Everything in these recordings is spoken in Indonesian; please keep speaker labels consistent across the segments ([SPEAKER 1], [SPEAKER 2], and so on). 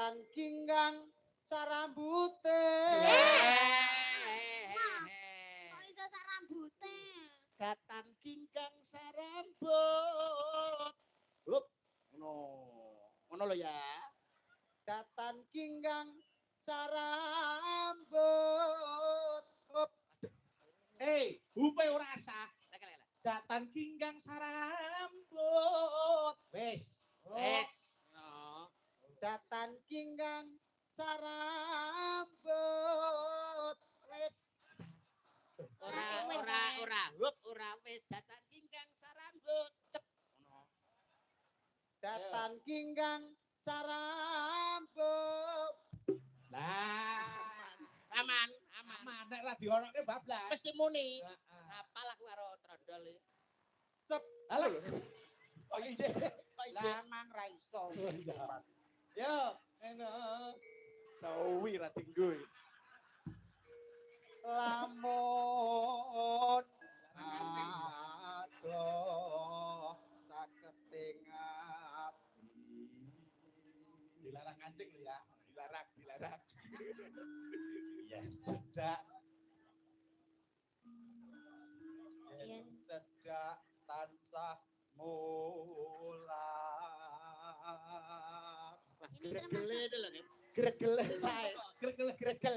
[SPEAKER 1] Datan kinggang sarambute.
[SPEAKER 2] Kok iso sak rambute?
[SPEAKER 3] Datan kinggang sarambut. Hup, ngono lho ya.
[SPEAKER 1] Datan kinggang sarambut. Hup.
[SPEAKER 4] Hei, hupe ora sah. Datan kinggang sarambut. Wes.
[SPEAKER 3] Wes. No.
[SPEAKER 1] Datan kinggang sarambut. Wes.
[SPEAKER 3] Ora. Hup, ora wes datan kinggang sarambut. Cep. Ngono.
[SPEAKER 1] Datan kinggang sarambut.
[SPEAKER 4] Lah,
[SPEAKER 3] Aman.
[SPEAKER 4] nek ra dionoke bablas.
[SPEAKER 3] Mesti muni.
[SPEAKER 4] Heeh.
[SPEAKER 3] Apal aku karo trondol iki.
[SPEAKER 1] Cep.
[SPEAKER 4] Alah.
[SPEAKER 3] Kok ijek?
[SPEAKER 1] Lamang ra iso.
[SPEAKER 4] Yo, eno.
[SPEAKER 3] Sawi ra dinggo.
[SPEAKER 1] Lamun adoh saketing api.
[SPEAKER 4] Dilarang kancing lho ya.
[SPEAKER 3] Dilarak.
[SPEAKER 4] Iya, cedak.
[SPEAKER 2] Yen
[SPEAKER 1] Cedak tansah mulang.
[SPEAKER 3] Gregele itu lho, gregel sae. Gregel.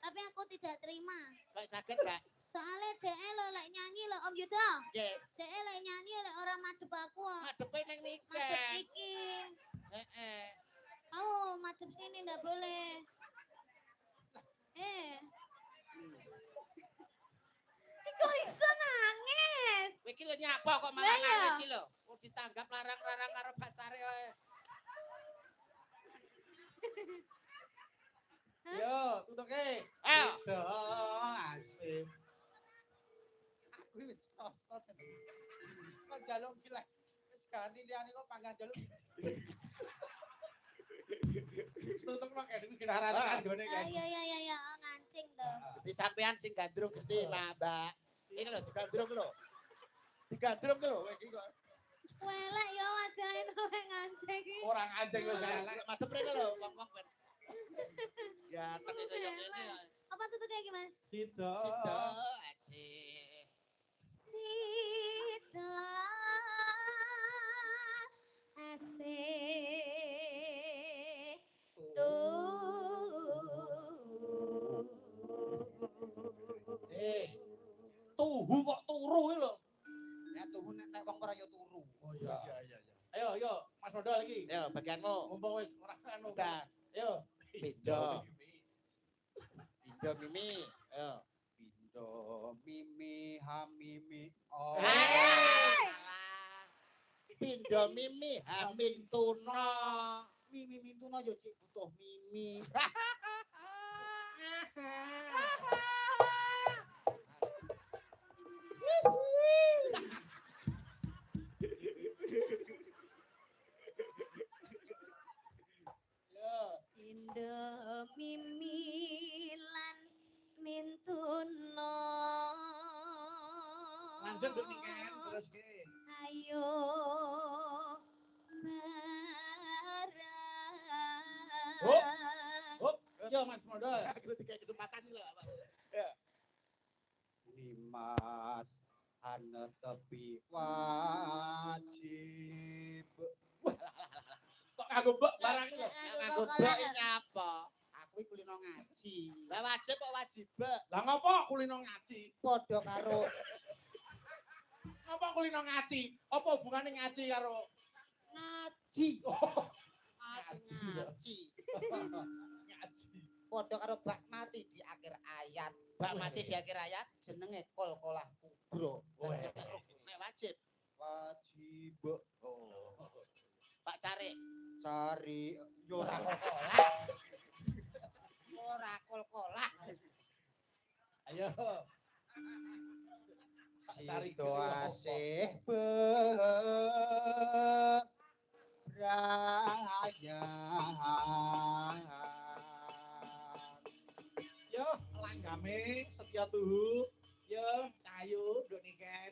[SPEAKER 2] tapi aku tidak terima.
[SPEAKER 3] Kok saged, Mbak?
[SPEAKER 2] Soalnya DE lo lek nyanyi lo Om Yuda.
[SPEAKER 3] Nggih,
[SPEAKER 2] DE lek nyanyi lek orang madep aku.
[SPEAKER 3] madepe ning
[SPEAKER 2] Madep
[SPEAKER 3] niken.
[SPEAKER 2] iki.
[SPEAKER 3] Heeh.
[SPEAKER 2] Mau madep sini ndak boleh. Kok iso nangis?
[SPEAKER 3] Kowe iki lho nyapa kok malah
[SPEAKER 2] Lah iya.
[SPEAKER 3] nangis sih lho. Kok ditanggap larang-larang karo pacare kowe.
[SPEAKER 4] Yo, tutuke.
[SPEAKER 3] Ayo.
[SPEAKER 4] Asik.
[SPEAKER 1] Aku wis rasa jeneng. Kok njaluk iki lek wis ganti liyane kok panggan njaluk.
[SPEAKER 4] Tutuk nang kene iki kendaraan gone kan.
[SPEAKER 2] Ya, ngancing tuh.
[SPEAKER 3] Jadi sampean sing gandrung gede, Mbak. Ini lho digandrung lho. Digandrung lho kowe iki kok.
[SPEAKER 2] Welek yo wajahe lek ngancing.
[SPEAKER 4] Orang anjing wis elek.
[SPEAKER 3] Madep rene lho wong-wong ben. Ya, kan itu yang ini.
[SPEAKER 2] Apa tuh kayak gimana?
[SPEAKER 4] Sido.
[SPEAKER 3] Sido asik.
[SPEAKER 2] Sita asik
[SPEAKER 4] Tuhu kok turu iki lho.
[SPEAKER 1] Nek tuhu nek wong ora ya turu.
[SPEAKER 4] Oh iya. Ayo, Mas Modal lagi.
[SPEAKER 3] Yo, bagianmu.
[SPEAKER 4] Mumpung wis ora anu.
[SPEAKER 3] Udah.
[SPEAKER 4] Ayo.
[SPEAKER 3] Pindo. Pindo Mimi. Ayo.
[SPEAKER 1] Pindo mimi hamimi oh.
[SPEAKER 3] Pindo Mimi Hamin Tuna.
[SPEAKER 1] Mimi mintuna yo cik butuh mimi.
[SPEAKER 2] Indo mimilan mintuno.
[SPEAKER 4] Lanjut dong nih kan terus ke.
[SPEAKER 2] Ayo barang.
[SPEAKER 4] Hop. Yo Mas Modal.
[SPEAKER 3] Aku dikai kesempatan lho, Pak.
[SPEAKER 1] Limas ana tepi wajib.
[SPEAKER 4] Kok nganggo mbok barang lho.
[SPEAKER 3] Nganggo bak iki apa?
[SPEAKER 1] Aku iki kulino ngaji.
[SPEAKER 3] Lah wajib kok wajib.
[SPEAKER 4] Lah ngopo kulino ngaji?
[SPEAKER 1] Padha karo
[SPEAKER 4] Ngopo kulino ngaji? Apa hubungane ngaji karo
[SPEAKER 1] ngaji.
[SPEAKER 4] Oh,
[SPEAKER 1] Ngaji.
[SPEAKER 4] ngaji.
[SPEAKER 1] Padha karo bak mati di akhir ayat.
[SPEAKER 3] Bak mati di akhir ayat
[SPEAKER 1] Jenenge kol-kolah kubro.
[SPEAKER 3] nek wajib.
[SPEAKER 1] Wajib. Oh.
[SPEAKER 3] Pak Cari.
[SPEAKER 1] Cari yo ora kol-kolah. Ora kol-kolah.
[SPEAKER 4] Ayo. Cari
[SPEAKER 1] Sido asih bebrayan.
[SPEAKER 4] Yo, langgame setia tuhu. Yo, kayu nduk niken.